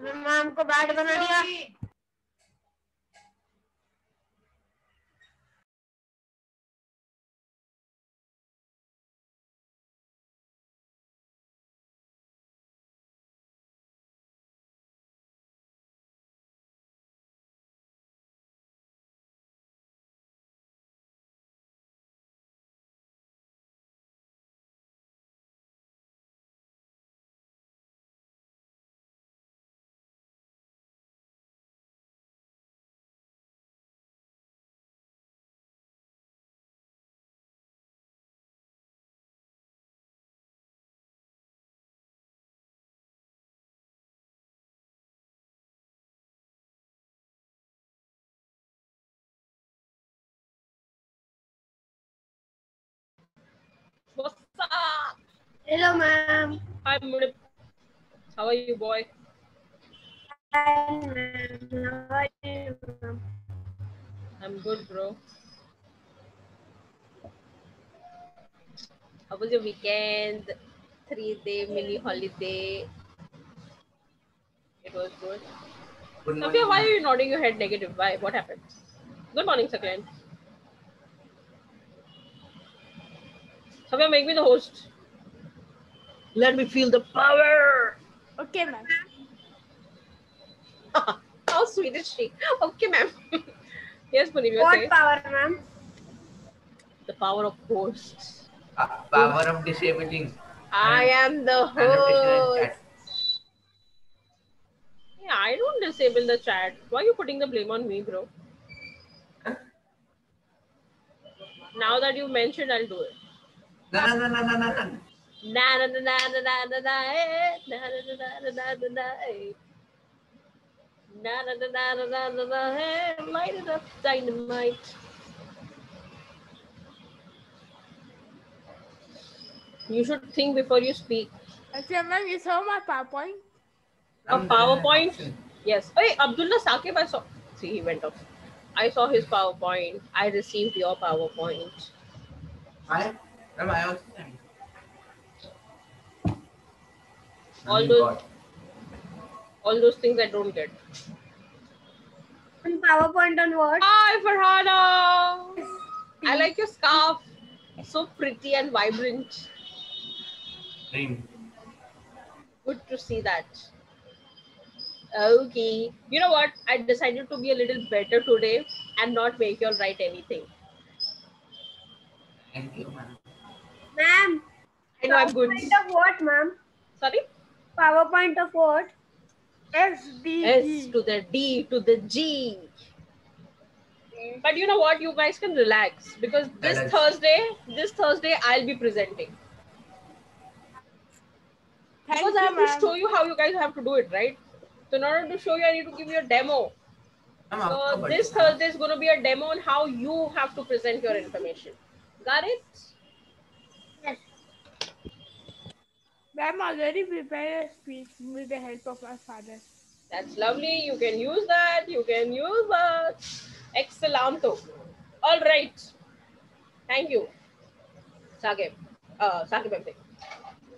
Ma'am को bat बना दिया। What's up? Hello, ma'am. Hi, Munip. How are you, boy? Hi, ma'am. How are you, ma'am? I'm good, bro. How was your weekend? 3-day mini holiday. It was good. Good Sophia, morning, why are ma'am. you nodding your head negative? Why? What happened? Good morning, Saklan. Sophia, make me the host. Let me feel the power. Okay, ma'am. How sweet is she? Okay, ma'am. Yes, Munip, you What say power, ma'am? the power of hosts. Power of disabling I am the annotation and host. chat. Yeah, I don't disable the chat. Why are you putting the blame on me, bro? Now that you mentioned, I'll do it. No. Na na na na na na na eh. Na na na na na na na eh. Na na na na na na na eh. Light it up, dynamite. You should think before you speak. Okay, ma'am, you saw my PowerPoint? A PowerPoint? Yes. Hey, Abdullah Saqib, I saw. See, he went off. I saw his PowerPoint. I received your PowerPoint. I also sent. All those things I don't get. PowerPoint on what? Hi, Farhana. I like your scarf. So pretty and vibrant. Dream. Good to see that. Okay. You know what? I decided to be a little better today and not make you all write anything. Thank you, ma'am. Ma'am, I know I'm good. PowerPoint of what, ma'am? Sorry? PowerPoint of what? S to the D to the G. But you know what? You guys can relax because this Thursday, I'll be presenting. Because I have to show you how you guys have to do it, right? So in order to show you, I need to give you a demo. So this Thursday is going to be a demo on how you have to present your information. Got it? Yes. Ma'am already prepared a speech with the help of my father. That's lovely. You can use that. You can use that. Excelanto. All right. Thank you. Saqib. Saqib, I'm saying.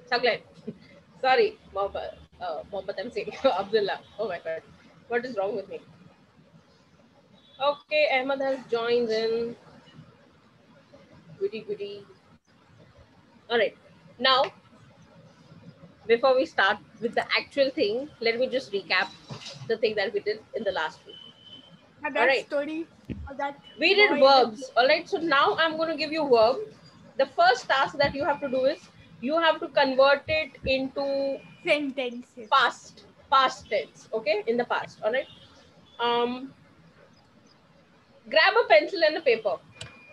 Saqib. Sorry, Mohammed. Mohammed, I'm saying. Abdullah. Oh my God. What is wrong with me? Okay, Ahmed has joined in. Goody, goody. All right. Now, before we start with the actual thing, let me just recap the thing that we did in the last week. And that Alright. story. That We did verbs. All right. So now I'm going to give you verb. The first task that you have to do is you have to convert it into sentences. Past tense. Okay, in the past. All right. Grab a pencil and a paper.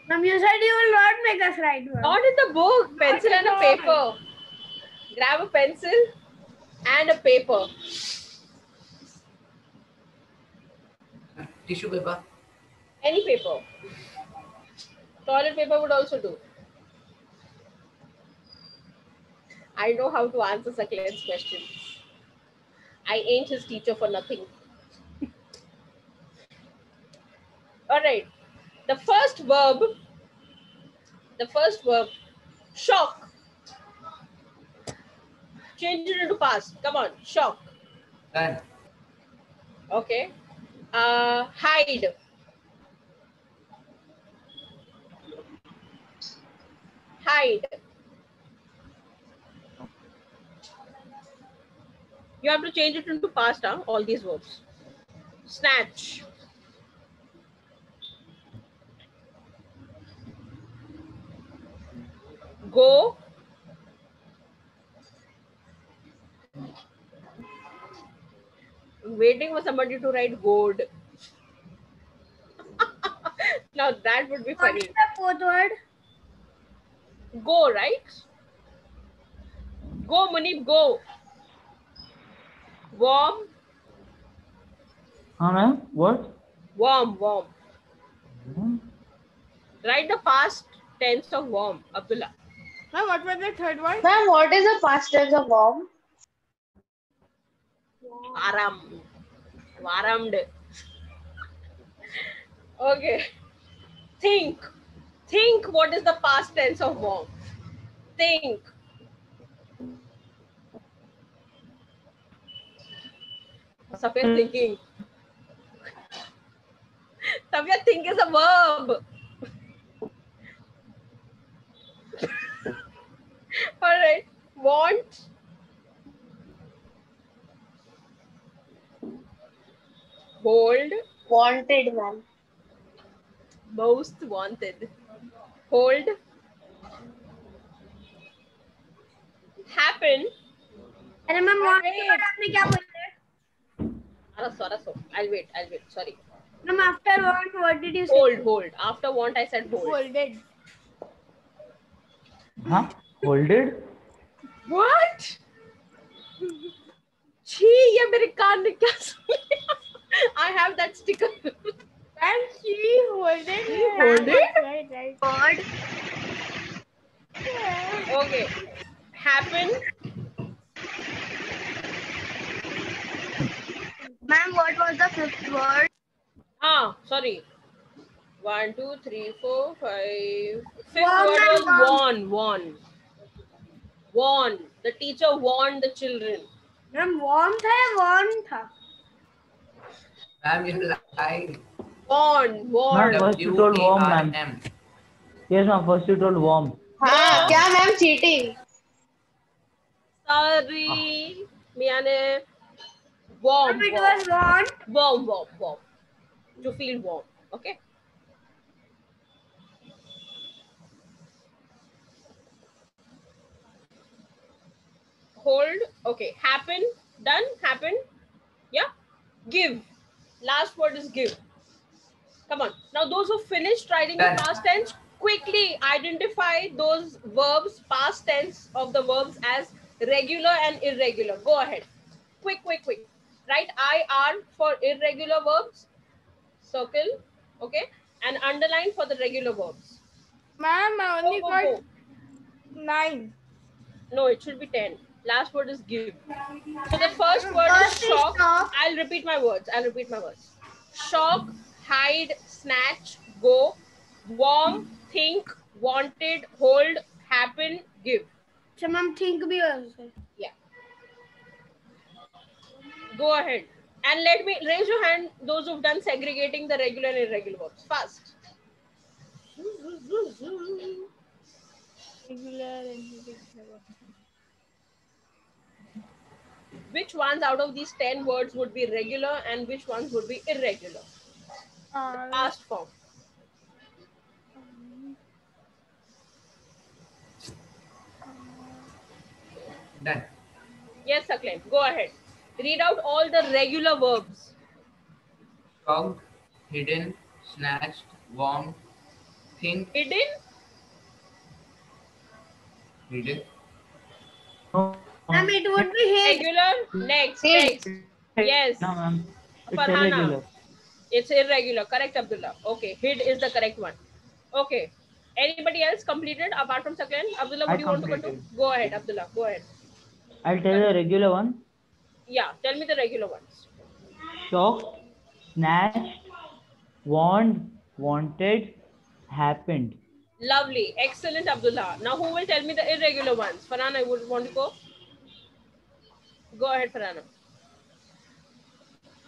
Ma'am, you said you will not make us write, ma'am. Not in the book. Pencil and a paper. Grab a pencil and a paper. Tissue paper. Any paper. Toilet paper would also do. I know how to answer Saklen's question. I ain't his teacher for nothing. All right. The first verb, shock. Change it into past. Come on, shock. Done. Okay. Hide. Hide. You have to change it into past, huh? All these verbs. Snatch. Go. Waiting for somebody to write goad. Now that would be What is funny. the fourth word? Go, right? Go, Munib, go. Warm. हाँ ma'am what? Warm, warm. Hmm? Write the past tense of warm, Abdullah. Ma'am, what was the third one? Ma'am, what is the past tense of warm? Varam. Varamd. Okay. Think. Think what is the past tense of warm. Think. Safia thinking. Safia think is a verb. All right. Want. Hold. Wanted, ma'am. Most wanted. Hold. Happen. अरे ma'am what आपने क्या बोला? Araso. I'll wait. Sorry. Ma'am after what did you say? Hold. After want, I said hold. Folded. हाँ folded? What? छी ये मेरे कान ने क्या सुन लिया? I have that sticker. And she holded. Holded? Right. Word. Okay. Happen. Ma'am, what was the fifth word? Sorry. 1, 2, 3, 4, 5. Fifth Warm word and was warn. Warn. The teacher warned the children. Ma'am warm था या warm था? Ma'am, you're lying. Warn. Ma'am, first you told warm, ma'am. W-A-R-M. Yes ma'am, first you told warm. हाँ, क्या ma'am cheating? Sorry. Miyane. Warm. Ma'am, it was want. Warm. To feel warm. Okay. Hold. Okay. Happen. Done. Happen. Yeah. Give. Last word is give. Come on. Now those who finished writing the Done. past tense, quickly identify those verbs, past tense of the verbs as regular and irregular. Go ahead. Quick. Write IR for irregular verbs. Circle. Okay. And underline for the regular verbs. Ma'am, I only Go. got 9. No, it should be 10. Last word is give. So the first word First is is shock. shock. I'll repeat my words. Shock, hide, snatch, go, warm, think, wanted, hold, happen, give. अच्छा ma'am think भी हो सकता है. Yeah. Go ahead. And let me raise your hand, those who've done segregating the regular and irregular verbs. Fast. Regular and irregular. Which ones out of these 10 words would be regular and which ones would be irregular? Past form. Done. Yes, Acclaim. Go ahead. Read out all the regular verbs. Shocked, hidden, snatched, warmed, think, Hidden. hidden. No. Ma'am, it would be hid. Regular. Next. Yes. No ma'am. It's Farhana. irregular. It's irregular. Correct, Abdullah. Okay. Hid is the correct one. Okay. Anybody else completed apart from Saklan? Abdullah, I would you want to completed. continue? Go ahead, Abdullah. Go ahead. I'll tell you the regular one. Yeah. Tell me the regular ones. Shocked, snatched, warned, wanted, happened. Lovely. Excellent, Abdullah. Now, who will tell me the irregular ones? Farhana, would want to go? Go ahead, Farhana.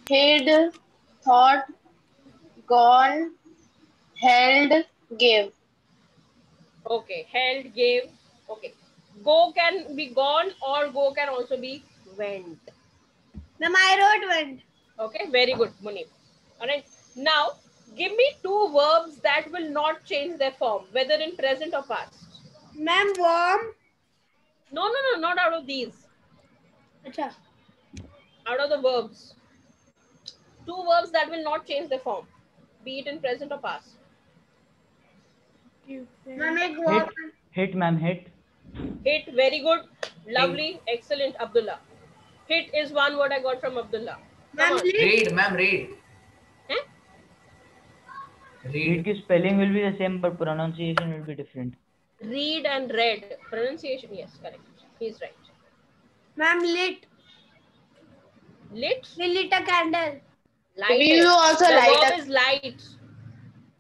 hid, thought, gone, held, gave. Okay, held, gave. Okay. Go can be gone or go can also be went. Ma'am, I wrote went. Okay, very good, Munib. All right. Now, give me two verbs that will not change their form, whether in present or past. Ma'am, warm. No, not out of these. Acha. Out of the verbs. Two verbs that will not change their form, be it in present or past. Ma'am, ek warm. Hit, ma'am, hit. Hit, very good. Lovely, excellent, Abdullah. Hit is one word I got from Abdullah. Come Ma'am, on. lit. Read, ma'am, read. Eh? Read Read. की spelling will be the same, but pronunciation will be different. Read and read. Pronunciation, yes, correct. He's right. Ma'am, lit. Lit, We lit a candle. light. We also The light verb up. is light.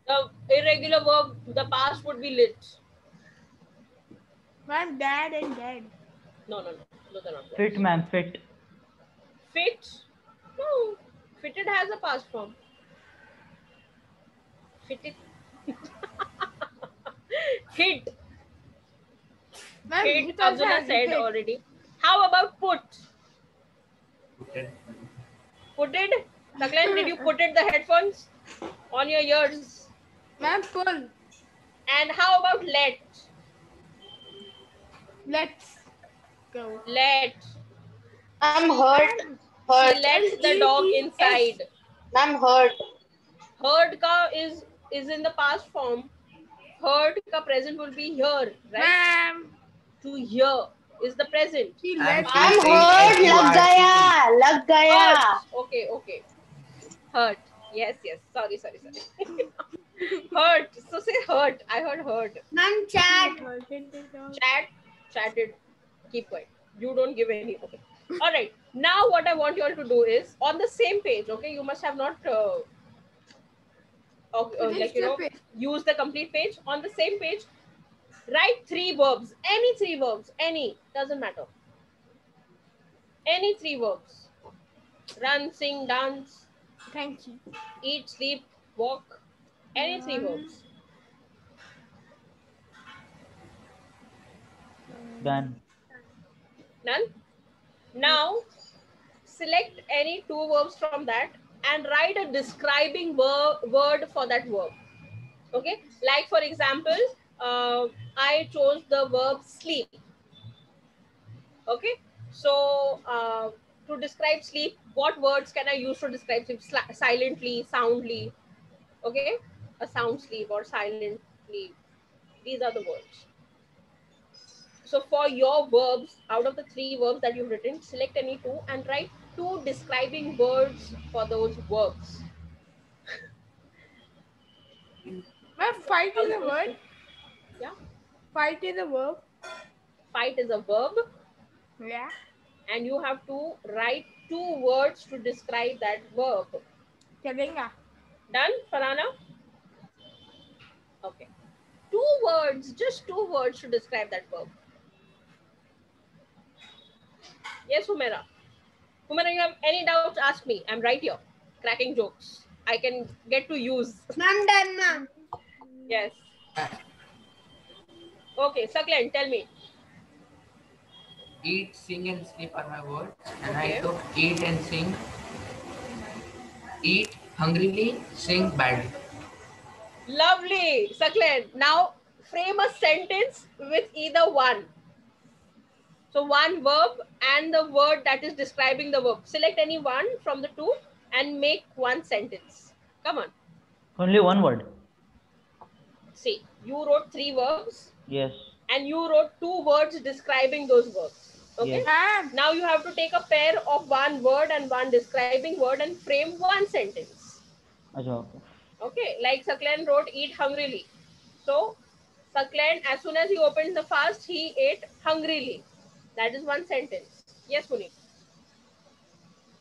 The irregular verb, the past would be lit. Ma'am, dad and dad. No, they're not. Fit, ma'am, fit. Fit? No. Fitted has a past form. Fitted. Hit. Ma'am, Hit, it also Abdullah has said hit. already. How about put? Put it. Put it? Saklan, did you put it the headphones on your ears? Ma'am, pull. And how about let? Let's go. Let. I'm hurt. She Hurt. lets the dog inside. I'm hurt. Heard ka is in the past form. Heard ka present will be here, right? Ma'am, To hear is the present. she I'm let so- I'm hurt. Lag gaya. Hurt. Okay. Hurt. Yes. Sorry. Hurt. So say hurt. I heard hurt. Ma'am, chat. Chatted. Keep quiet. You don't give any. Okay. All right. Now what I want you all to do is on the same page. Okay. You must have not use the complete page. On the same page, write three verbs. Any three verbs. Any. Doesn't matter. Any three verbs. Run, sing, dance, Thank you. eat, sleep, walk. Any three verbs. Done. None? Now, select any two verbs from that and write a describing word for that verb. Okay? Like for example, I chose the verb sleep. Okay? So, to describe sleep, what words can I use to describe sleep? Silently, soundly. Okay? A sound sleep or silently. These are the words. So for your verbs, out of the three verbs that you've written, select any two and write two describing words for those verbs. Ma'am, fight is a word. Yeah. Fight is a verb. Fight is a verb Yeah. and you have to write two words to describe that verb. Chalenga. Done, Farhana? Okay. Two words, just two words to describe that verb. Yes, Humaira. Humaira, you have any doubts, ask me. I'm right here. Cracking jokes. I can get to use. Ma'am, done, ma'am. Yes. Okay, Saklan, tell me. Eat, sing, and sleep are my words. And Okay. I took eat and sing. Eat hungrily, sing badly. Lovely, Saklan. Now frame a sentence with either one. So one verb and the word that is describing the verb. Select any one from the two and make one sentence. Come on. Only one word. See, you wrote three verbs Yes. and you wrote two words describing those verbs. Okay. Yes. Ma'am, Now you have to take a pair of one word and one describing word and frame one sentence. Acha, okay. Okay, like Saklan wrote eat hungrily. So Saklan, as soon as he opened the fast, he ate hungrily. That is one sentence. Yes, Puneet.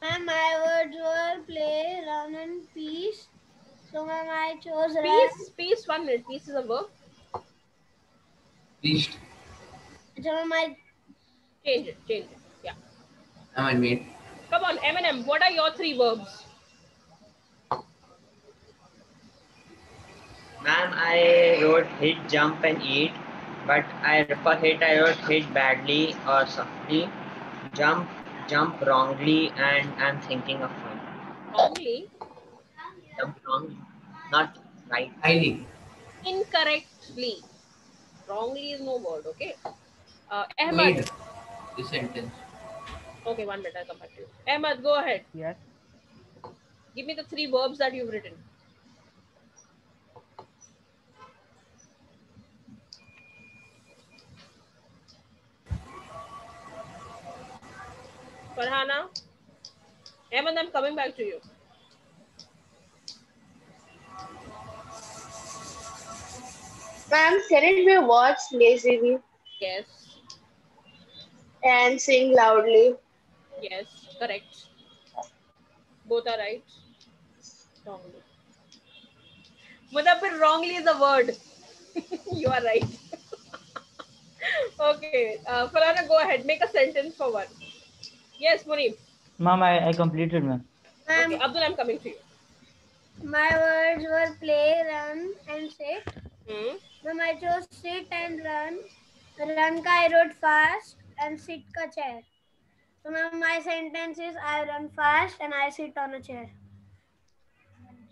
Ma'am, my words were play, run, and peace. So, ma'am, I chose run. Peace, 1 minute. Peace is a verb. Feast. So, ma'am, I Change it. Yeah. I mean, wait. Come on, Eminem. What are your three verbs? Ma'am, I wrote hit, jump, and eat, but for hit I wrote hit badly or softly, jump, jump wrongly, and I'm thinking of one. Wrongly? Jump wrongly, not right. Highly. Incorrectly. Wrongly is no word, okay? Ahmad. Made the sentence. Okay, 1 minute, I'll come back to you. Ahmad, go ahead. Yes. Give me the 3 verbs that you've written. Farhana. Ahmad, I'm coming back to you. Ma'am, can it be watch lazily Yes. and sing loudly? Yes. Correct. Both are right. Wrongly. Mudabbir, wrongly is a word. You are right. Okay. Farhana, go ahead. Make a sentence for one. Yes, Munib. Ma'am, I completed, ma'am. Okay, Ma'am, Abdul, I'm coming to you. my words were play, run, and sit. Hmm. Ma'am, I chose sit and run. Run ka I wrote fast and sit ka chair. So ma'am, my sentence is I run fast and I sit on a chair.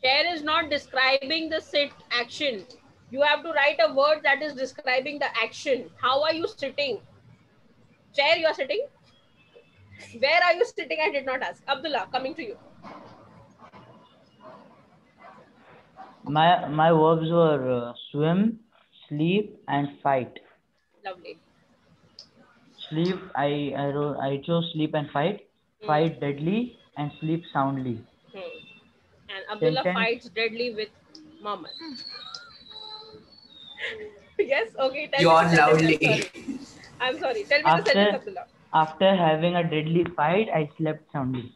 Chair is not describing the sit action. You have to write a word that is describing the action. How are you sitting? Chair, you are sitting? Where are you sitting? I did not ask. Abdullah, coming to you. My verbs were swim, sleep, and fight. Lovely. Sleep, I chose sleep and fight. Fight deadly and sleep soundly. And Abdullah Sentence. fights deadly with Muhammad. Yes, okay. Tell me Yawn the sentence. loudly. I'm sorry. Tell me the sentence, Abdullah. After having a deadly fight, I slept soundly.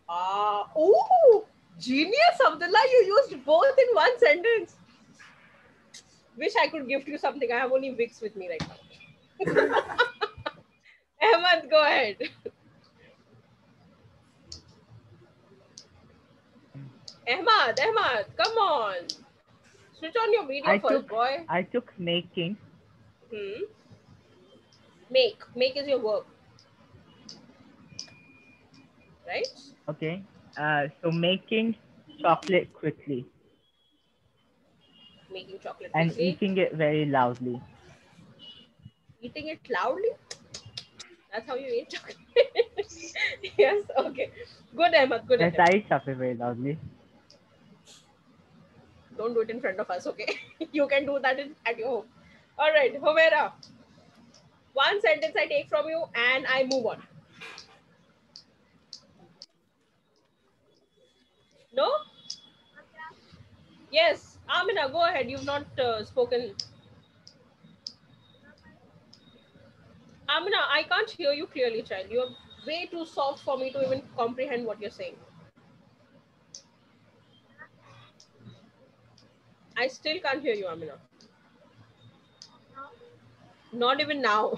Oh, genius, Abdullah. You used both in one sentence. Wish I could gift you something. I have only Vicks with me right now. Ahmad, go ahead. Ahmad, come on. Switch on your video first, boy. I took making. Make is your verb. Right? Okay. So making chocolate quickly Making chocolate and quickly. eating it very loudly. Eating it loudly? That's how you eat chocolate. Yes, okay. Good, Ahmad. Good. Yes, Ahmad. I eat chocolate very loudly. Don't do it in front of us, okay? You can do that at your home. All right, Homera. One sentence I take from you and I move on. No? Yes. Amina, go ahead. You've not spoken. Amina, I can't hear you clearly, child. You're way too soft for me to even comprehend what you're saying. I still can't hear you, Amina. Not even now.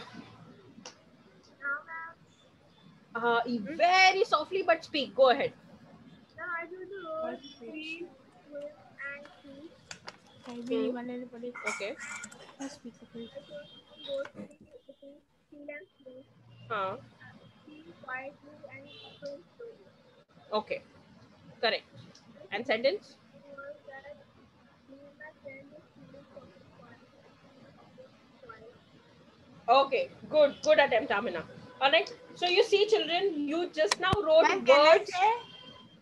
Very softly, but speak. Go ahead. Okay. Okay. Correct. And sentence? Okay. Good attempt, Amina. All right. So you see, children, you just now wrote words.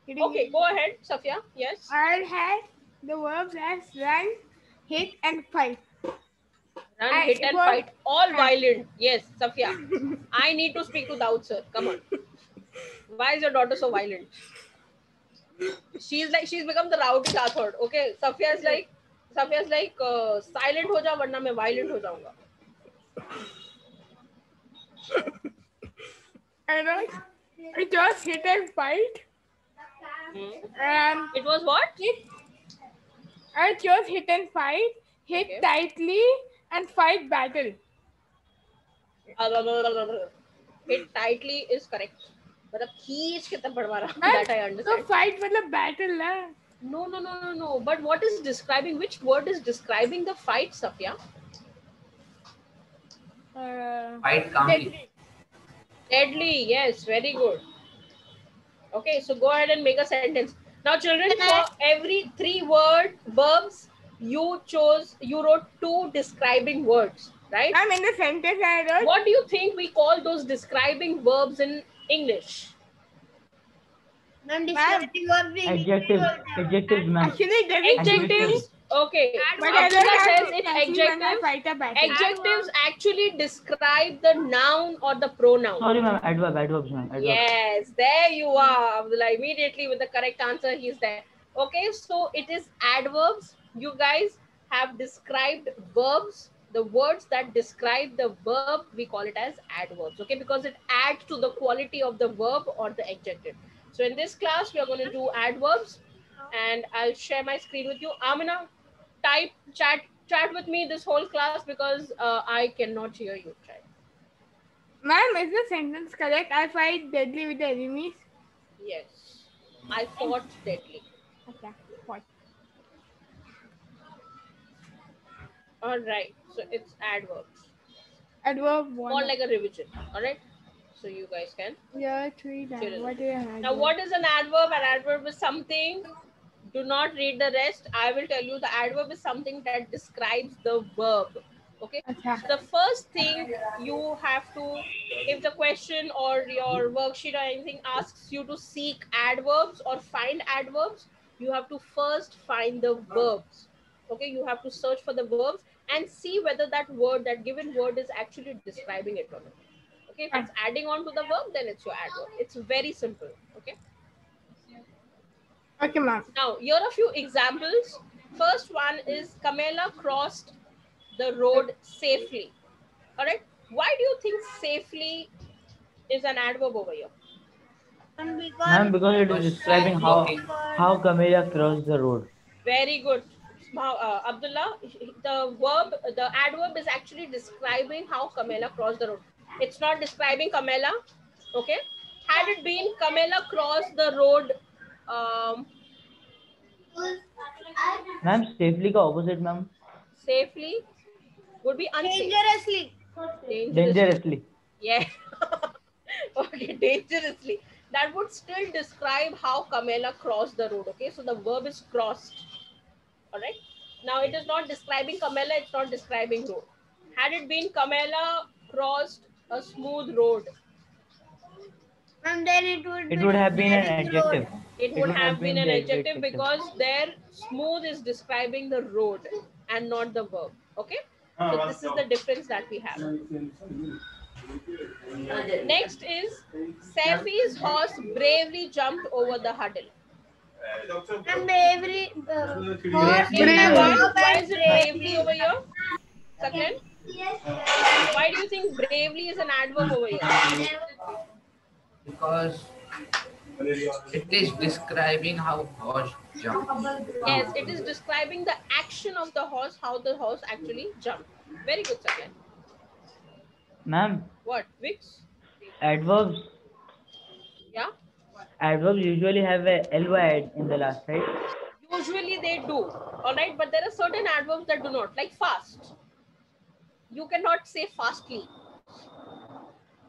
Okay, go ahead, Safia. Yes. I had the verbs as run, hit, and fight. Run, hit, and fight. All violent. Yes, Safia. I need to speak to Daud, sir. Come on. Why is your daughter so violent? She's become the rowdy Rathod. Okay. Safia is like silent ho ja, warna main violent ho jaunga. And it was hit and fight. And it was what? I chose hit and fight, hit tightly, and fight battle. Hit tightly is correct. But खींच के तब बढ़वा रहा. That I understand. So fight मतलब battle ना. No. But what is describing? Which word is describing the fight, Safia? Fight calmly. Deadly. Deadly. Yes, very good. Okay, so go ahead and make a sentence. Now, children, for every 3 verbs, you wrote 2 describing words, right? Ma'am, in the sentence I wrote. What do you think we call those describing verbs in English? Ma'am, describing verb being Adjectives. Adjectives, ma'am. Actually, there is Adjectives. Okay. But Abdullah says it's it's adjectives. Adjectives actually describe the noun or the pronoun. Sorry, ma'am. Adverbs, ma'am. Adverbs. Yes, there you are, Abdullah. Immediately with the correct answer, he's there. Okay, so it is adverbs. You guys have described verbs. The words that describe the verb, we call it as adverbs. Okay, because it adds to the quality of the verb or the adjective. So in this class, we are going to do adverbs, and I'll share my screen with you. Amina, chat with me this whole class because I cannot hear you. Chat. Ma'am, is the sentence correct? I fight deadly with the enemies. Yes, I fought deadly. Okay, fought. All right, so it's adverbs. Adverb More 1. like a revision. All right, so you guys can. Yeah, 3 Fill times. in. What do you have? Now, what is an adverb? An adverb is something. Do not read the rest. I will tell you the adverb is something that describes the verb. Okay. Okay. So the first thing you have to, if the question or your worksheet or anything asks you to seek adverbs or find adverbs, you have to first find the verbs. Okay. You have to search for the verbs and see whether that word, that given word is actually describing it or not. Okay. If it's adding on to the verb, then it's your adverb. It's very simple. Okay. Okay, ma'am. Now, here are a few examples. First one is Kamela crossed the road safely. All right. Why do you think safely is an adverb over here? Ma'am, because it is describing how Camellia crossed the road. Very good. Abdullah, the adverb is actually describing how Kamela crossed the road. It's not describing Kamela. Okay. Had it been Kamela crossed the road, Ma'am, safely का opposite, ma'am. safely would be unsafe. Dangerously. Yeah. Okay, dangerously. That would still describe how Kamela crossed the road. Okay, so the verb is crossed. All right. Now it is not describing Kamela, it's not describing road. Had it been Kamela crossed a smooth road, And then it would have been an adjective. it would have been an adjective because there smooth is describing the road and not the verb. Okay. So this is the difference that we have. Next is Saifi's horse bravely jumped over the hurdle. And every horse Why is it bravely over here? Saklan? Why do you think bravely is an adverb over here? Because it is describing how horse jump. Yes, it is describing the action of the horse, how the horse actually jumped. Very good, Saklan. Ma'am, What? Vix? adverbs. Yeah? Adverbs usually have a ly in the last, right? Usually they do. Alright, but there are certain adverbs that do not, like fast. You cannot say fastly.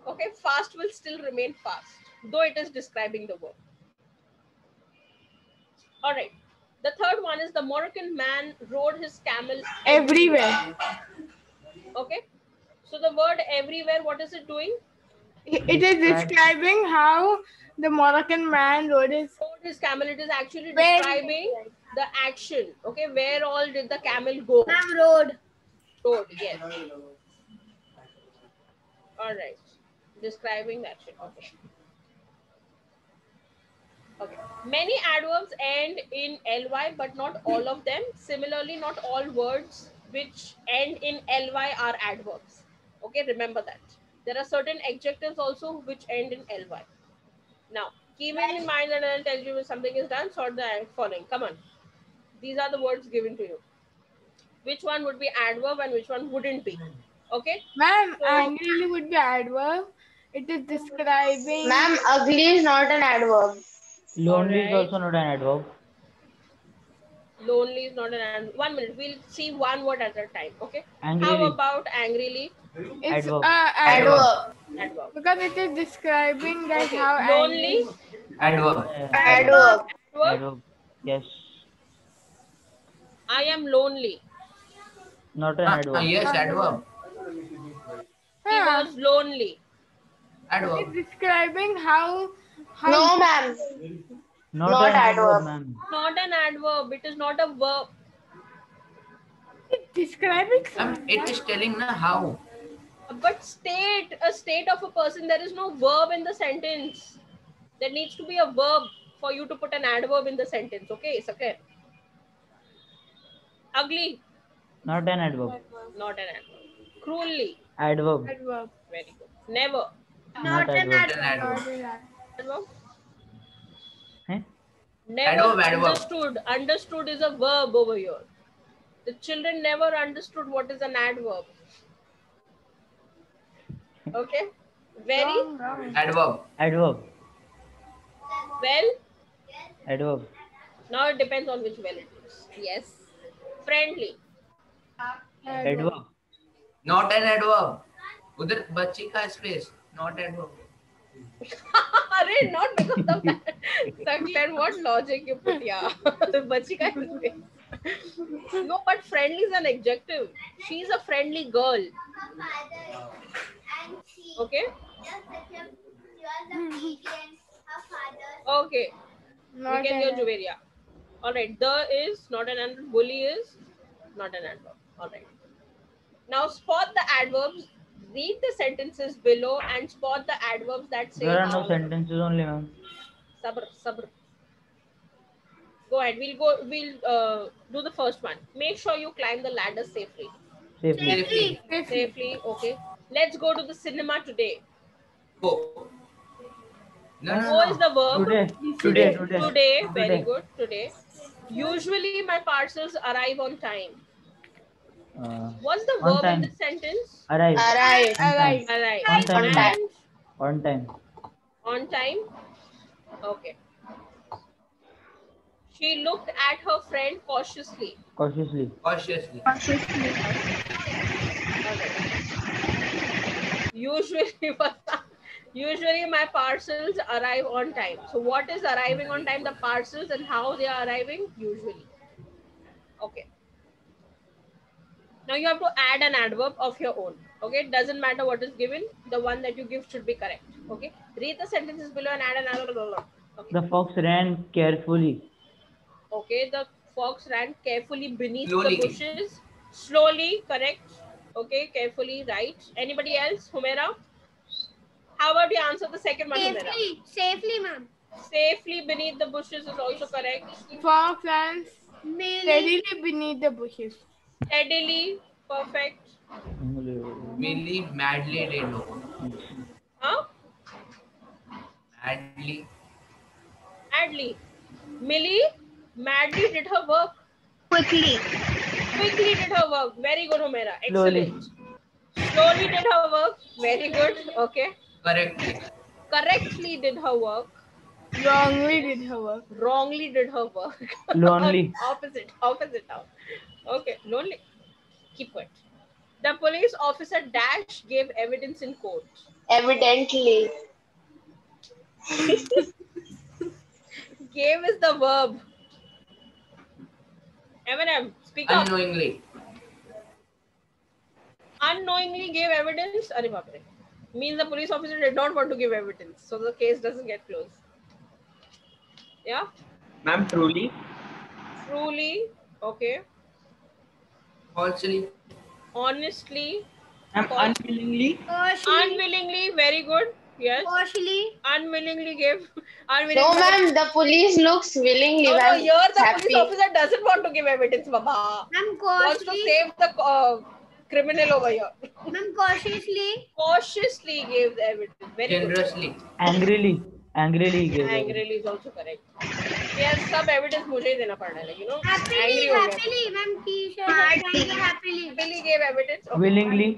Okay, fast will still remain fast, though it is describing the verb. Alright. The third one is the Moroccan man rode his camel Everywhere. Okay. So the word everywhere, what is it doing? It is describing how the Moroccan man rode his. Rode his camel. It is actually Where- describing the action. Okay, where all did the camel go? Ma'am, road. Road, yes. All right. Describing the action. Okay. Okay. Many adverbs end in ly, but not all of them. Similarly, not all words which end in ly are adverbs. Okay, remember that. There are certain adjectives also which end in ly. Now, keep it in mind and I'll tell you if something is done, sort the following. Come on. These are the words given to you. Which one would be adverb and which one wouldn't be? Okay? Ma'am, So- angrily would be adverb. It is describing. Ma'am, ugly is not an adverb. Lonely is Alright. also not an adverb. Lonely is not an adverb. 1 minute. We'll see one word at a time. Okay. How Angrily. about angrily? It's Adverb. Adverb. Adverb. because it is describing that Okay. how Lonely. angry. Adverb. Adverb. Adverb. Adverb. Yes. I am lonely. Not an adverb. Yes, adverb. He was lonely. Adverb. It's describing how No, ma'am. Not Not an adverb, adverb. ma'am. Not an adverb. It is not a verb. it's describing It is telling na how. But a state of a person, there is no verb in the sentence. There needs to be a verb for you to put an adverb in the sentence. Okay, Sakir. Ugly. Not an adverb. Not an adverb. Cruelly. Adverb. adverb. Very good. Never. Not an adverb. An adverb. adverb. Adverb. Eh? Never Adverb. understood. Understood is a verb over here. The children never understood what is an adverb. Okay. Very Wrong. Adverb. Adverb. well. Adverb. Now it depends on which well it is. Yes. Friendly. Adverb. Not an adverb. उधर बच्ची का space. Not adverb. Arey, not because of that. Saklan, what logic you put here? Bachika is big. No, but friendly is an adjective. She's a friendly girl. Okay? Okay. Not We can an go Juveria. Alright. The is not an adverb. Bully is not an adverb. Alright. Now spot the adverbs. Read the sentences below and spot the adverbs that say There are no how. sentences only, ma'am. Sabr. Go ahead. We'll do the first one. Make sure you climb the ladder safely. Safely. Safely. Okay. Let's go to the cinema today. Go. No. Go is the verb. Today. Very good. Today. Usually my parcels arrive on time. What's the On verb time. in the sentence? Arrive. Arrive. Arrive. Arrive. On time. And On time. on time. Okay. She looked at her friend cautiously. Cautiously. Cautiously. Usually my parcels arrive on time. So what is arriving on time? The parcels and how they are arriving usually. Okay. Now you have to add an adverb of your own. Okay, it doesn't matter what is given. The one that you give should be correct. Okay. Read the sentences below and add an adverb. Okay. The fox ran carefully. Okay, the fox ran carefully beneath Slowly. the bushes. Slowly, correct. Okay, carefully, right. Anybody else? Humaira? How about you answer the second one, Humaira? Safely, ma'am. Safely beneath the bushes is also correct. Fox runs Merely. steadily beneath the bushes. Steadily, perfect. Millie madly did no. Huh? Madly. Madly. Millie madly did her work. Quickly. Quickly did her work. Very good, Humaira. Slowly. Excellent. Slowly did her work. Very good. Okay. Correctly. Correctly did her work. Wrongly did her work. Wrongly did her work. Lonely. Opposite now. Okay, lonely. Keep quiet. The police officer dash gave evidence in court. Evidently. Gave is the verb. Eminem, speak up. Unknowingly. Unknowingly gave evidence. Arre baap re. Means the police officer did not want to give evidence, so the case doesn't get closed. Yeah. Ma'am, truly. Truly. Okay. Falsely. Honestly. Ma'am, unwillingly. Partially. Unwillingly. Very good. Yes. Partially. Unwillingly gave. No, ma'am, the police looks willingly. No, ma'am. here the Happy. police officer doesn't want to give evidence, Baba. Ma'am, Wants to cautiously. save the criminal over here. Ma'am, cautiously. Cautiously gave the evidence. Very good. Generously. Angrily. Angrily he gave it. Angrily is also correct. Yes, सब evidence मुझे ही देना पड़ना है, you know. Happily. Angry हो गया. Happily. Ma'am, T-shirt. Happily. Happily gave evidence. Okay. Willingly.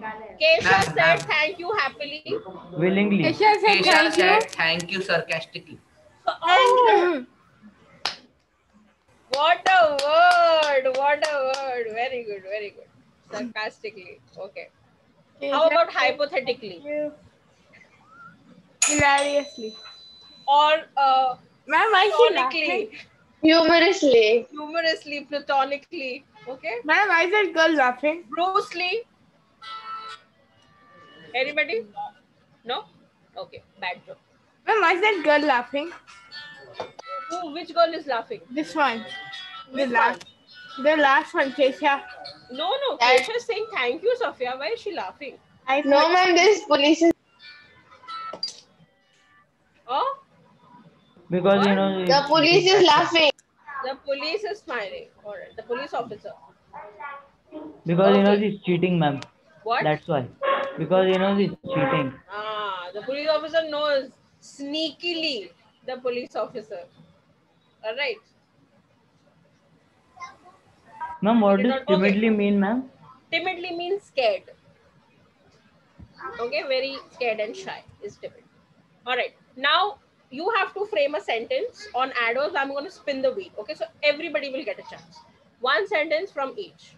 Keshav said Ma'am. thank you happily. Willingly. Kesha said Kesha thank said you. thank you sarcastically. Oh, What a word! What a word! Very good, very good. Sarcastically. Okay. How about hypothetically? Hilariously. Or Ma'am, why is she platonically? laughing? Humorously. Humorously, platonically. Okay. Ma'am, why is that girl laughing? Bruce Lee. Anybody? No? Okay. Bad joke. Ma'am, why is that girl laughing? Who? Which girl is laughing? This one. Which The last one, Kesha. No, no. That- Kesha is saying thank you, Sophia. Why is she laughing? No, ma'am, this police is Oh? Because What? you know the police is laughing. The police is smiling. Alright. The police officer. because you know Okay. she's cheating, ma'am. What? That's why. Because you know she's cheating. The police officer knows sneakily the police officer. Alright. Ma'am, what Did does not- okay. timidly mean, ma'am? Timidly means scared. Okay, very scared and shy is timid. Alright. Now you have to frame a sentence on adverbs. I'm going to spin the wheel. Okay, so everybody will get a chance. One sentence from each.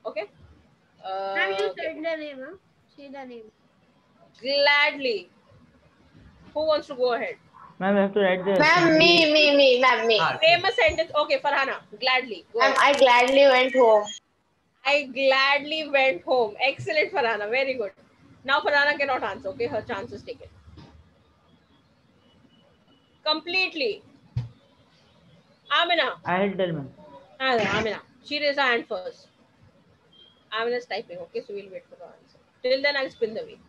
Okay. Ma'am, you Okay. said the name, huh? Say the name. Gladly. Who wants to go ahead? Ma'am, you have to write the. Ma'am, me, ma'am, me. Frame a sentence. Okay, Farhana. Gladly. Go Ma'am, ahead. I gladly went home. I gladly went home. Excellent, Farhana. Very good. Now Farhana cannot answer. Okay, her chance is taken. Completely. Amina. I'll tell, ma'am. Amina. She raised her hand first. Amina's typing. Okay, so we'll wait for the answer. Till then, I'll spin the wheel.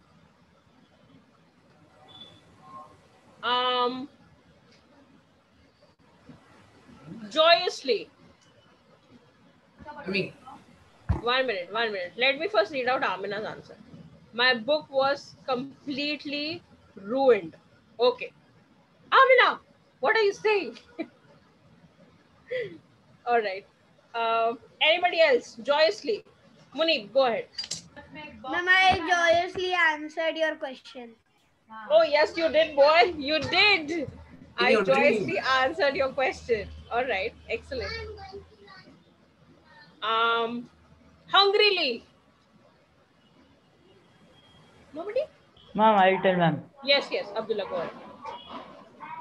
Joyously. Me. 1 minute, 1 minute. Let me first read out Amina's answer. My book was completely ruined. Okay. Amina, what are you saying? All right. Anybody else? Joyously. Munib, go ahead. Ma'am, I joyously answered your question. Oh, yes, you did, boy. You did. I your joyously dream. answered your question. All right. Excellent. Hungrily. Nobody? Ma'am, I'll tell, ma'am. Yes, yes. Abdullah, go ahead.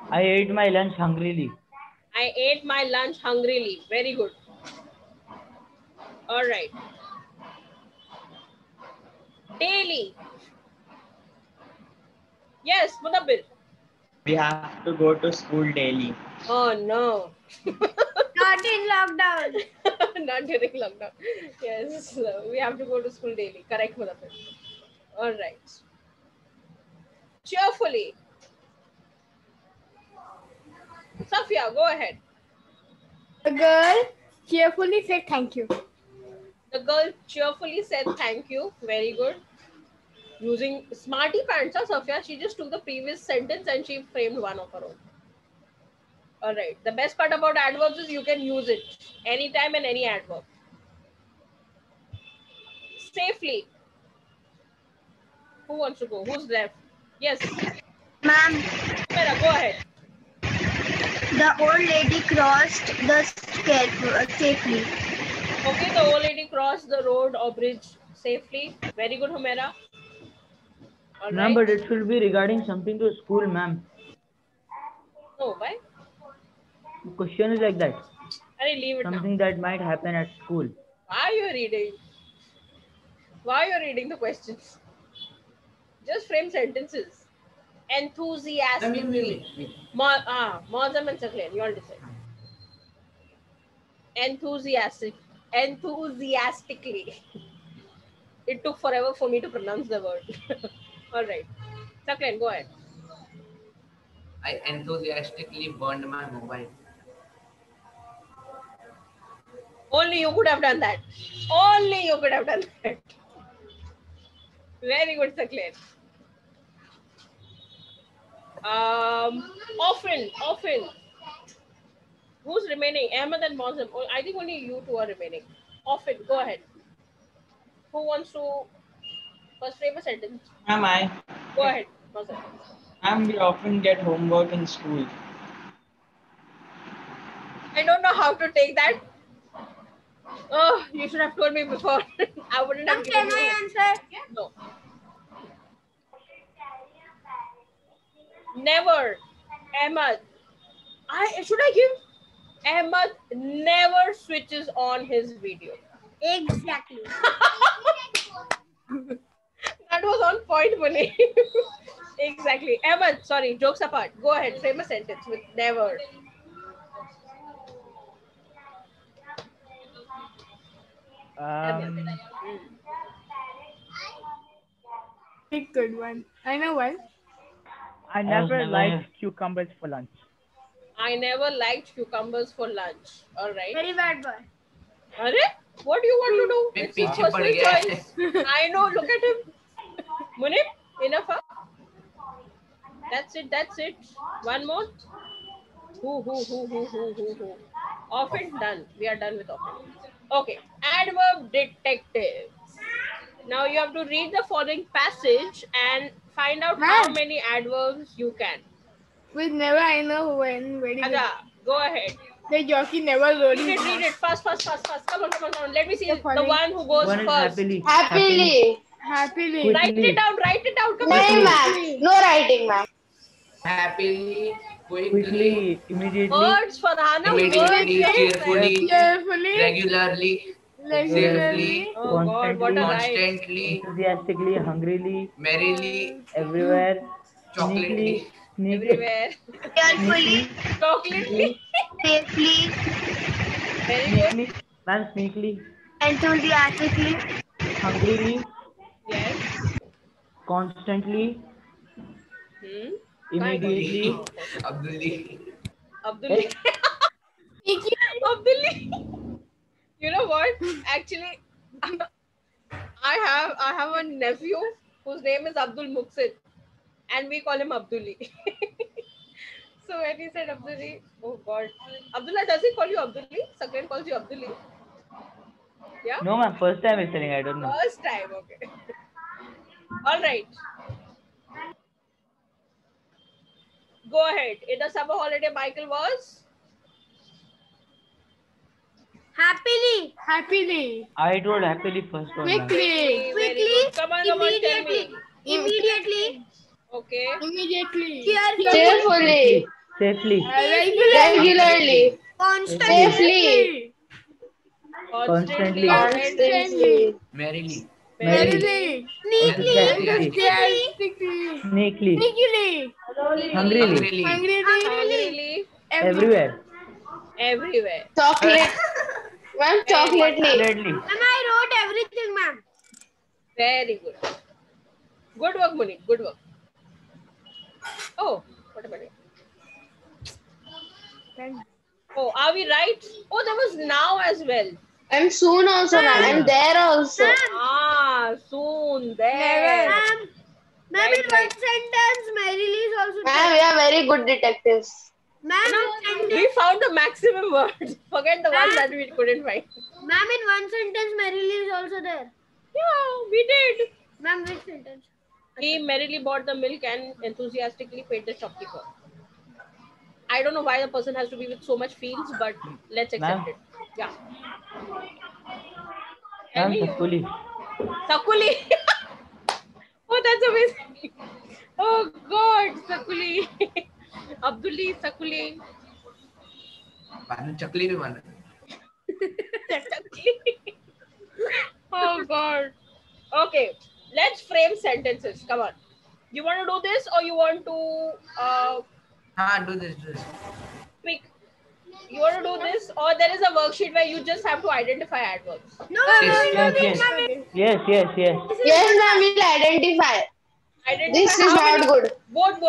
I ate my lunch hungrily. I ate my lunch hungrily. Very good. All right. Daily. Yes, Mudabbir. We have to go to school daily. Oh, no. Not in lockdown. Not during lockdown. Yes, we have to go to school daily. Correct, Mudabbir. All right. Cheerfully. Safia, go ahead. The girl cheerfully said thank you. The girl cheerfully said thank you. Very good. Using smarty pants, Safia. She just took the previous sentence and she framed one of her own. All right. The best part about adverbs is you can use it anytime and any adverb. Safely. Who wants to go? Who's left? Yes. Ma'am, Mera, go ahead. the old lady crossed the safely. Okay, the old lady crossed the road or bridge safely. Very good, Humera. All Ma'am, right. but it should be regarding something to school, ma'am. No, why? The question is like that. Arey, leave it Something now. that might happen at school. Why are you reading? Why are you reading the questions? Just frame sentences. Enthusiastically. Mozam and Sakleen, you all decide. Enthusiastically. It took forever for me to pronounce the word. All right. Sakleen, go ahead. I enthusiastically burned my mobile. Only you could have done that. Only you could have done that. Very good, Sakleen. Often. Who's remaining? Ahmed and Mozam. Oh, I think only you two are remaining. Often, go ahead. Who wants to first frame a sentence? Ma'am, Go ahead, Mozam. we often get homework in school. I don't know how to take that. Oh, you should have told me before. I wouldn't have given Can I you. answer? No. Never. Ahmad. Should I give? Ahmad never switches on his video. Exactly. That was on point, Muni. Exactly. Ahmad, sorry, jokes apart. Go ahead, frame a sentence with never. Big good one. I know one. I I was never never- liked cucumbers for lunch. I never liked cucumbers for lunch. All right. Very bad boy. Are what do you want to do? मैं It's his पीछे पड़ personal गया है। choice. I know. Look at him. Munib, enough. Huh? That's it. That's it. One more. Who. Often done. We are done with often. Okay. Adverb detectives. Now you have to read the following passage and find out how Ma'am. many adverbs you can. With never, I know when. Very good. Ada, go ahead. The jockey never rode Read his it. Fast. Come on. Let me see The the following- one who goes One is first. happily. Happily. Happily. Quick. Write it down. Come No, on. ma'am. No writing, ma'am. Happily, quickly, Quickly, immediately, Words, Farhana. immediately, Words. cheerfully, Carefully. regularly, Regularly. Oh God, what a ride. constantly, enthusiastically, hungrily, merrily, everywhere, chocolately, sneakily, Everywhere. Carefully, Chocolately. safely, Very good. sneakily, ma'am, sneakily, enthusiastically, hungrily, Yes. constantly, Hmm. immediately, Abdulli. Abdulli. Abdulli. You know what? Actually, I have a nephew whose name is Abdul Muqsid, and we call him Abdulli. So when he said Abdulli, oh God, Abdullah, does he call you Abdulli? Sakran calls you Abdulli. Yeah. No, ma'am, first time is telling, I don't know. First time, okay. All right. Go ahead. In the summer holiday, Michael was Happily. Happily. I told happily first one, ma'am. Quickly. very good. Come on, tell Immediately. me. Immediately. Okay. Immediately. Cheerfully. Cheerfully. Safely, Regularly. Constantly. Safely. Constantly. Constantly. Merrily, Merrily. Sneakily. enthusiastically, sneakily, Sneakily. hungrily, hungrily, Hungrily. everywhere, Everywhere. Chocolate. Ma'am, chocolately. gladly. And I wrote everything, ma'am. Very good. Good work, Muni. Good work. Oh, what about it? Oh, are we right? Oh, there was now as well. And soon also, ma'am. And there also. Ah, soon. There. Ma'am. Ma'am, Right, in one right. sentence, Merrily is also Ma'am, there. we are very good detectives. Ma'am, We found the maximum words. Forget the ones that we couldn't find. ma'am, in one sentence, Merrily is also there. Yeah, we did. Ma'am, which sentence? He merrily bought the milk and enthusiastically paid the shopkeeper. I don't know why the person has to be with so much feels, but let's accept Ma'am. it. Yeah. Tell Ma'am, me. Sakuli. Sakuli. Oh, that's amazing. Oh God, Sakuli. Abdulli, Sakuli. बाद में चकली भी बन रही। Oh God. Okay, let's frame sentences. Come on. You want to do this or you want to हाँ, do this. pick? You want to do this or there is a worksheet where you just have to identify adverbs? No, Yes. Yes, ma'am, we'll identify. Identify This is how not many- good. Vote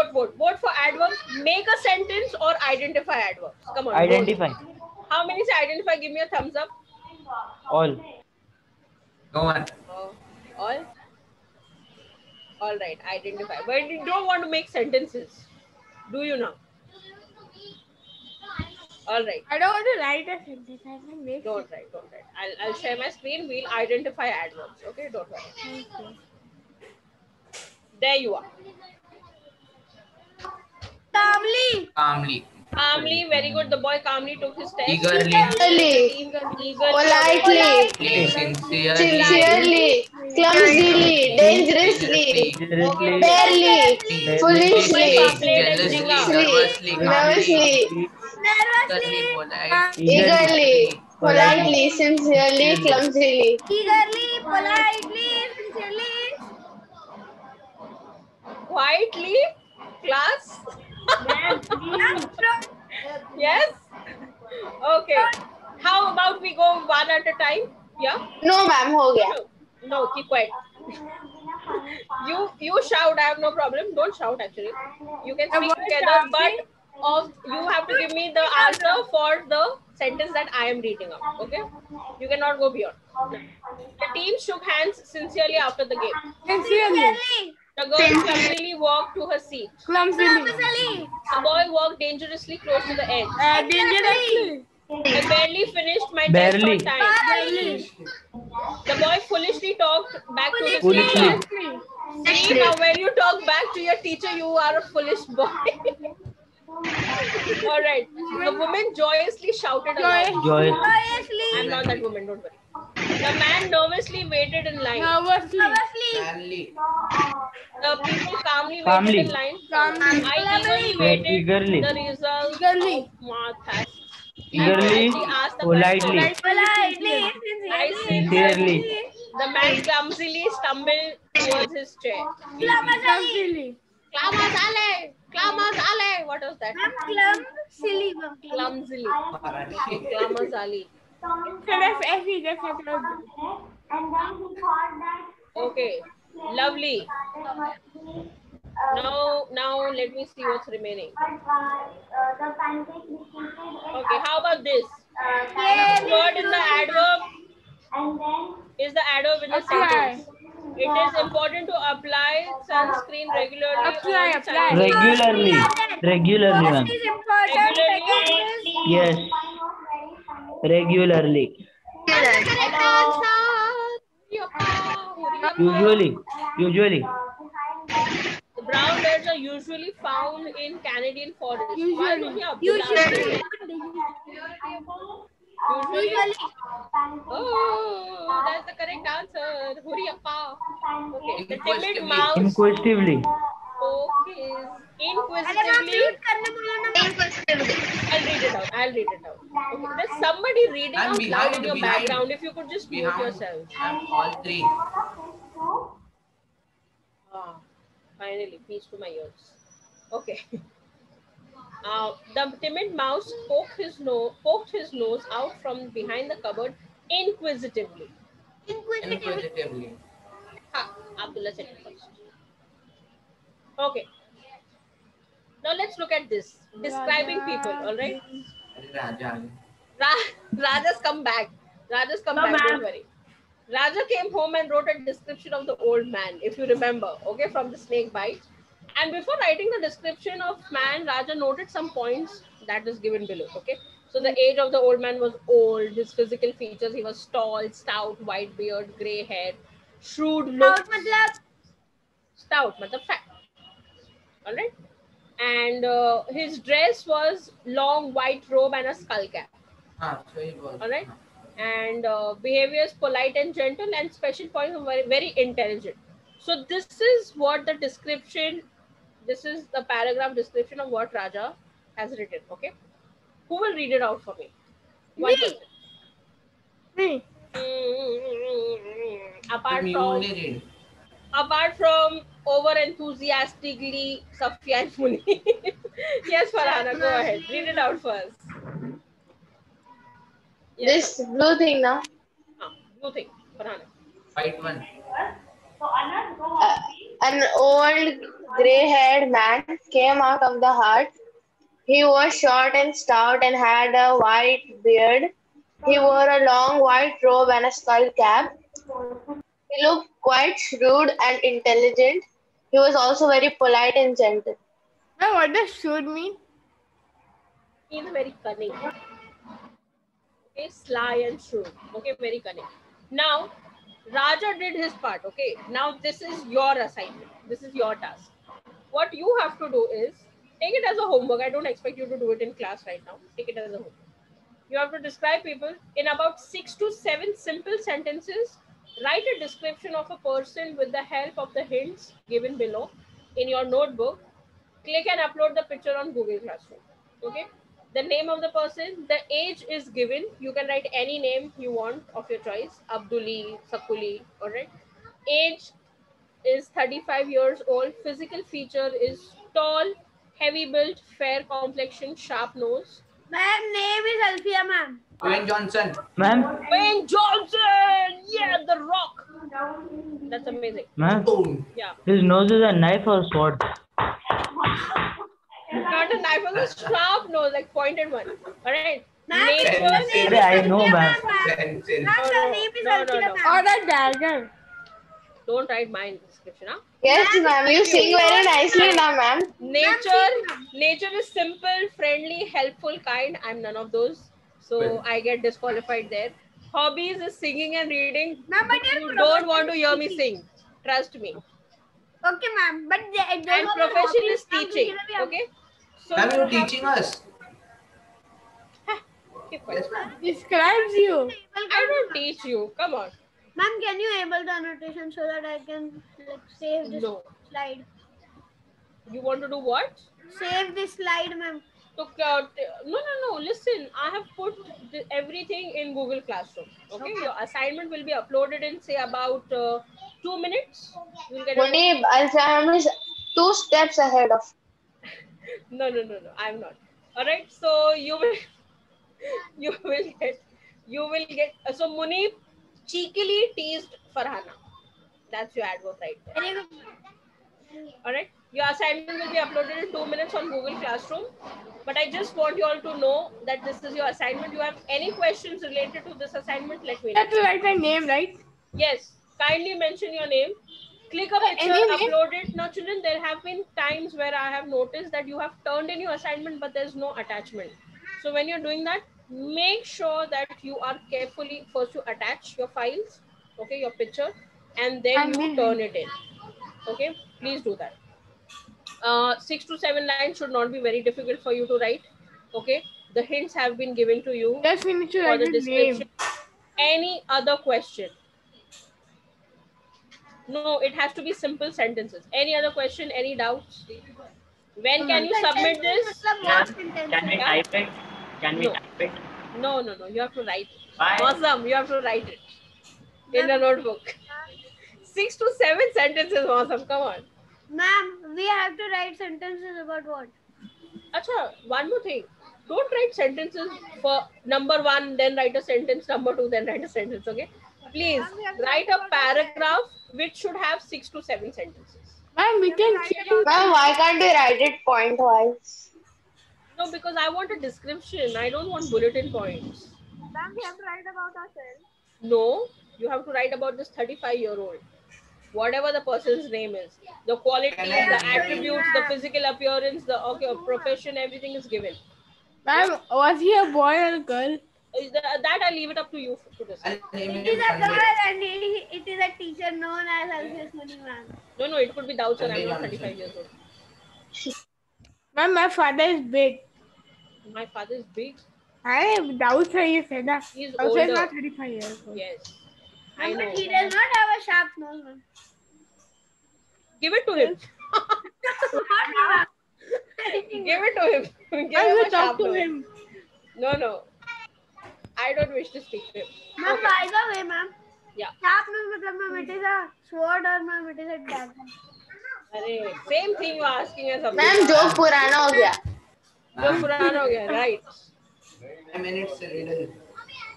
for adverbs. Make a sentence or identify adverbs. Come on. vote. Identify. How many say identify? Give me a thumbs up. All. Go on. All. All right. Identify. But you don't want to make sentences, do you now? All right. I don't want to write a sentence. I can make Don't it. write. I'll share my screen. We'll identify adverbs. Okay. Don't worry. There you are. calmly. Calmly. Calmly, very good. The boy calmly took his test. Eagerly. Eagerly, Eagerly. politely, Sincerely. sincerely, clumsily, dangerously, Dangerously. barely, Boy foolishly, afraid and Jealously. jinga. Nervously. Calmly. nervously, Eagerly. Nervously. eagerly, Politely. politely, sincerely, Sincerely. clumsily. Eagerly, politely, sincerely. Quietly. Class. Yes. Okay. How about we go one at a time? Yeah. No, ma'am, हो गया. No, keep quiet. You shout. I have no problem. Don't shout. Actually, you can speak together, but you have to give me the answer for the sentence that I am reading out. Okay? You cannot go beyond. The team shook hands sincerely after the game. Sincerely. The girl clumsily walked to her seat. Clumsily. The boy walked dangerously close to the edge. Dangerously. I barely finished my Barely. test on time. The boy foolishly talked back to his Foolishly. teacher. See, now when you talk back to your teacher, you are a foolish boy. All right. The woman joyously shouted aloud. Joy. I'm not that woman, don't worry. The man nervously waited in line. Manly. The people calmly Calmly. waited in line. I eagerly waited Eagerly. the results Eagerly. of my test. Eagerly. Asked the Politely. Politely, I Sincerely. The man clumsily stumbled towards his chair. Clumsily. Klamazale! Klamazale! What was that? Clumsily. Clumsily. Klamazali. Instead of F, just have to. Okay. Lovely. Now let me see what's remaining. Okay, how about this? Word in the adverb is the adverb in the sentence. It is important to apply sunscreen regularly. Apply. Regularly. Regularly, ma'am. Is important. Second is Yes. Regularly. Usually. Usually. Brown bears are usually found in Canadian forests. Usually. Usually. Oh, that's the correct answer. Huriyappa. Okay. The timid mouse Inquisitively. Okay. Inquisitively. I'll read it out. Okay. There's somebody reading I'm out behind, loud in your behind. background. If you could just mute yourself. All three. Ah, finally, peace to my ears. Okay. The timid mouse poked his nose out from behind the cupboard inquisitively. Inquisitively. Abdullah said it first. Okay. Now let's look at this. Describing people, all right? Raja. Raja's come back. Don't worry. Raja came home and wrote a description of the old man, if you remember, okay, from the snake bite. And before writing the description of man, Raja noted some points that is given below, okay? So the age of the old man was old, his physical features, he was tall, stout, white beard, grey hair, shrewd look. Stout, matlab fat. All right? And his dress was long white robe and a skull cap. So he was. All right? And behavior is polite and gentle, and special points are very, very intelligent. So this is what the description, this is the paragraph description of what Raja has written, okay? Who will read it out for me? One person. Me. Apart from over enthusiastically Safia and Muni. Yes, Farhana, go ahead. Read it out first. Yes. This blue thing now. Blue thing, Farhana. White one. An old grey-haired man came out of the hut. He was short and stout and had a white beard. He wore a long white robe and a skull cap. He looked quite shrewd and intelligent. He was also very polite and gentle. Now, what does shrewd mean? He is very cunning. Okay, sly and shrewd. Okay, very cunning. Now, Raja did his part. Okay, now this is your assignment. This is your task. What you have to do is Take it as a homework. I don't expect you to do it in class right now. Take it as a homework. You have to describe people in about 6 to 7 simple sentences. Write a description of a person with the help of the hints given below in your notebook. Click and upload the picture on Google Classroom. Okay. The name of the person, the age is given. You can write any name you want of your choice. Abduli, Sakuli, all right. Age is 35 years old. Physical feature is tall, heavy built, fair complexion, sharp nose. Ma'am, name is Alfia, ma'am. Dwayne Johnson. Ma'am, Dwayne Johnson! Yeah, The Rock. That's amazing. ma'am, Boom. Yeah. his nose is a knife or sword? Not a knife, but a sharp nose, like pointed one. All right. Ma'am, Nature. Arey, I know, ma'am. Pencil. Ma'am, the name is No, Alfia, no. ma'am. Or a dagger. Don't write my description, huh? Yes, ma'am. You sing very nicely now, ma'am. Nature is simple, friendly, helpful, kind. I'm none of those, so I get disqualified there. Hobbies is singing and reading. Ma'am, but You don't want to hear me sing. Trust me. Okay, ma'am. But And profession is teaching. Okay. So Ma'am, you you're have- teaching us. Keep quiet. Yes, ma'am. Describes you. I don't teach you. Come on. Ma'am, can you enable the annotation so that I can like save this No. slide? You want to do what? Save this slide, ma'am. So, no. Listen, I have put everything in Google Classroom. Okay, your assignment will be uploaded in say about 2 minutes. You'll get a Munib, Alfam is 2 steps ahead of. No. I'm not. All right. So you will get. So Munib cheekily teased Farhana. That's your adverb right there. Very good. All right. Your assignment will be uploaded in 2 minutes on Google Classroom. But I just want you all to know that this is your assignment. You have any questions related to this assignment? Let me You know. have to write my name, right? Yes. Kindly mention your name. Click a picture, any name? upload it. Now, children, there have been times where I have noticed that you have turned in your assignment, but there's no attachment. So when you're doing that, make sure that you are carefully, first you attach your files, okay, your picture, and then you turn it in. Okay, please do that. 6 to 7 lines should not be very difficult for you to write. Okay, the hints have been given to you Just we need to for write the his name. description. Any other question? No, it has to be simple sentences. Any other question? Any doubts? When can you submit this? Can we type it? Can we No. type it? No. You have to write it. Why? Awesome. You have to write it in a notebook. 6 to 7 sentences. Awesome. Come on. Ma'am, we have to write sentences about what? Acha, one more thing. Don't write sentences for number 1, then write a sentence, number 2, then write a sentence. Okay? Please write a paragraph which should have 6 to 7 sentences. Ma'am, we can change. Ma'am, why can't you write it point-wise? No, because I want a description. I don't want bulletin points. Ma'am, we have to write about ourselves. No, you have to write about this 35-year-old. Whatever the person's name is. The qualities, the attributes, the physical appearance, the profession, everything is given. Ma'am, was he a boy or a girl? That I'll leave it up to you to decide. I'll name It him is a Sanjay. girl and it is a teacher known as Alfia Muni, ma'am. No, it could be Daud sir. I'm not 35 years old. Ma'am, my father is big. My father is big. I doubt sir, you said that. He's Doubt sir is older. not 35 years old. Yes. I But know. he does not have a sharp nose, ma'am. Give it to him. Give it to him. Give I him will a talk sharp to nose. him. No. I don't wish to speak to him. Ma'am, Okay. by the way, ma'am. Yeah. Sharp nose, ma'am, it is a sword or ma'am, it is a dagger. Arey, same thing you are asking as a Ma'am, joke purana ho gaya. जो पुराना हो गया, right? I mean, it's a riddle.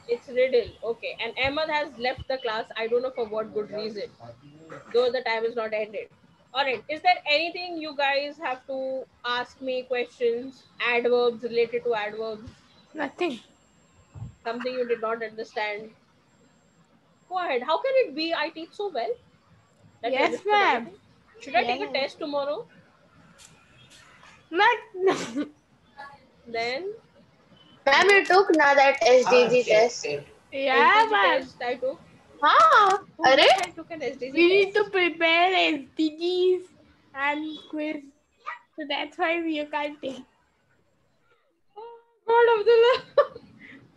It's riddle. Okay. And Ahmed has left the class. I don't know for what good reason. Though the time is not ended. Alright. Is there anything you guys have to ask me questions? Adverbs related to adverbs? Nothing. Something you did not understand? Go ahead. How can it be I teach so well? That you Yes, understood ma'am. everything? Should I take a Yes. test tomorrow? Not. Then? Ma'am, you took now that SDG test. Yeah, SDG ma'am. test I took. हाँ, अरे I took an SDG We need test. to prepare SDGs and quiz. So that's why you can't take. God, Abdullah.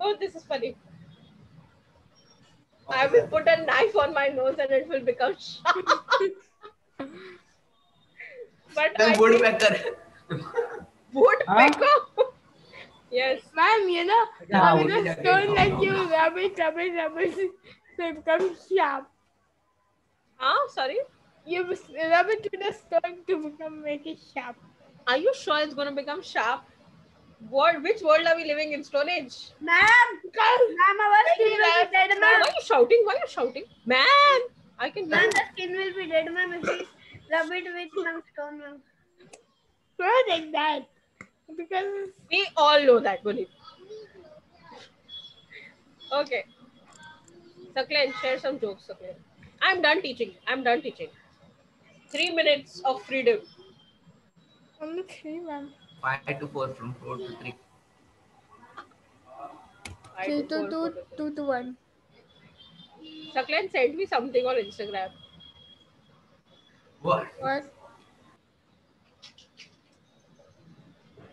Oh, this is funny. I will put a knife on my nose and it will become sharp. But The I think woodpecker. woodpecker. Yes. Ma'am, you know, Yeah, with would a be stone again. like you rub it, so it becomes sharp. Huh? Sorry. You rub it with a stone to make it sharp. Are you sure it's going to become sharp? What? Which world are we living in? Stone Age? Ma'am, our skin will be dead, Why ma'am. are you shouting? Why are you shouting? Man! I can hear Ma'am, you. the skin will be dead, ma'am, if we rub it with ma'am stone, ma'am. Not like that. Because We all know that, Gulib. Okay. Saklen, share some jokes, Saklen. I'm done teaching. 3 minutes of freedom. only 3, ma'am. 5 to 4 from 4 to 3. 3 to 2, 2 to 1. Saklen sent me something on Instagram. What? What?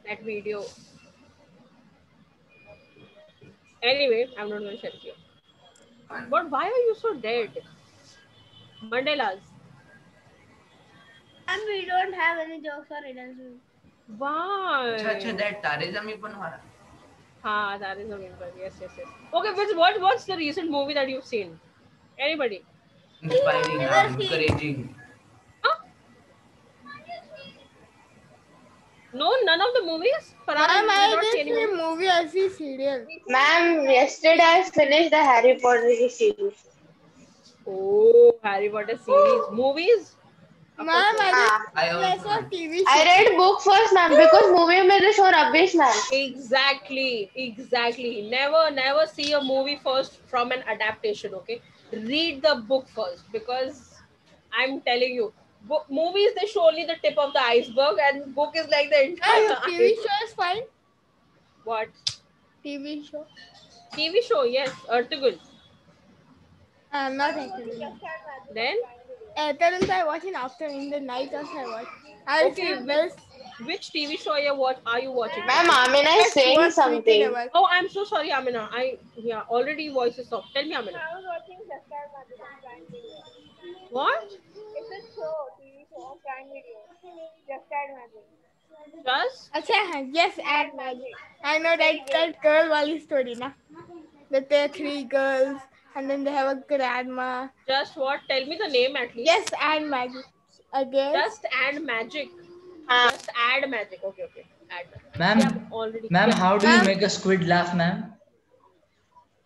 That video. Anyway, I'm not going to share it here. But why are you so dead? Mandalas. And we don't have any jokes or riddles. Why? अच्छा that तारे ज़मीन पर हमारा. Ah, that is okay. Yes. Okay, what's the recent movie that you've seen? Anybody? Inspiring, Never seen. encouraging. Huh? No, none of the movies? Farhan, Ma'am, you did I not see didn't any see movie? movie, I see serial. Ma'am, yesterday I finished the Harry Potter series. Oh, Harry Potter series. Movies? Ma'am, I I didn't also. saw TV show. I read book first, ma'am, because movie में they show rubbish, ma'am. Exactly. Never see a movie first from an adaptation, okay? Read the book first, because I'm telling you, movies, they show only the tip of the iceberg, and book is like the entire Ma'am, TV show is fine. What? TV show. TV show, yes, Ertugrul. Not actually. Then, Currently I watch in afternoon, in the night also I watch. I okay, see best. which TV show are you watching? Ma'am, Amina is Best saying worst weekend something. ever. Oh, I'm so sorry, Amina. Already voice is off. Tell me, Amina. I was watching Just Add Magic on Prime Video. What? It's a show, TV show on Prime Video. Just Add Magic. Just? Acha, yes, and I know that girl wali story, na? That there are 3 girls and then they have a grandma. Just what? Tell me the name at least. Yes, and Maggie. Again. Just add magic. Just add magic. Okay. Add magic. Ma'am, Yeah, already. ma'am, Yeah. how do you make a squid laugh, ma'am?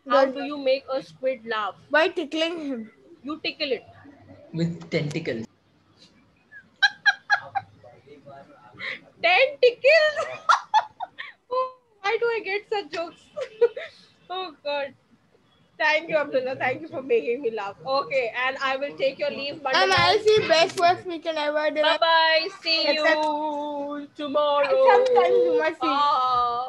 How do you make a squid laugh? By tickling him. You tickle it. With tentacles. Tentacles. Oh, why do I get such jokes? Oh God. Thank you, Abdullah. Thank you for making me laugh. Okay, and I will take your leave. And I see best worst weekend ever. Bye bye. See you tomorrow. Sometimes you must see. Ah.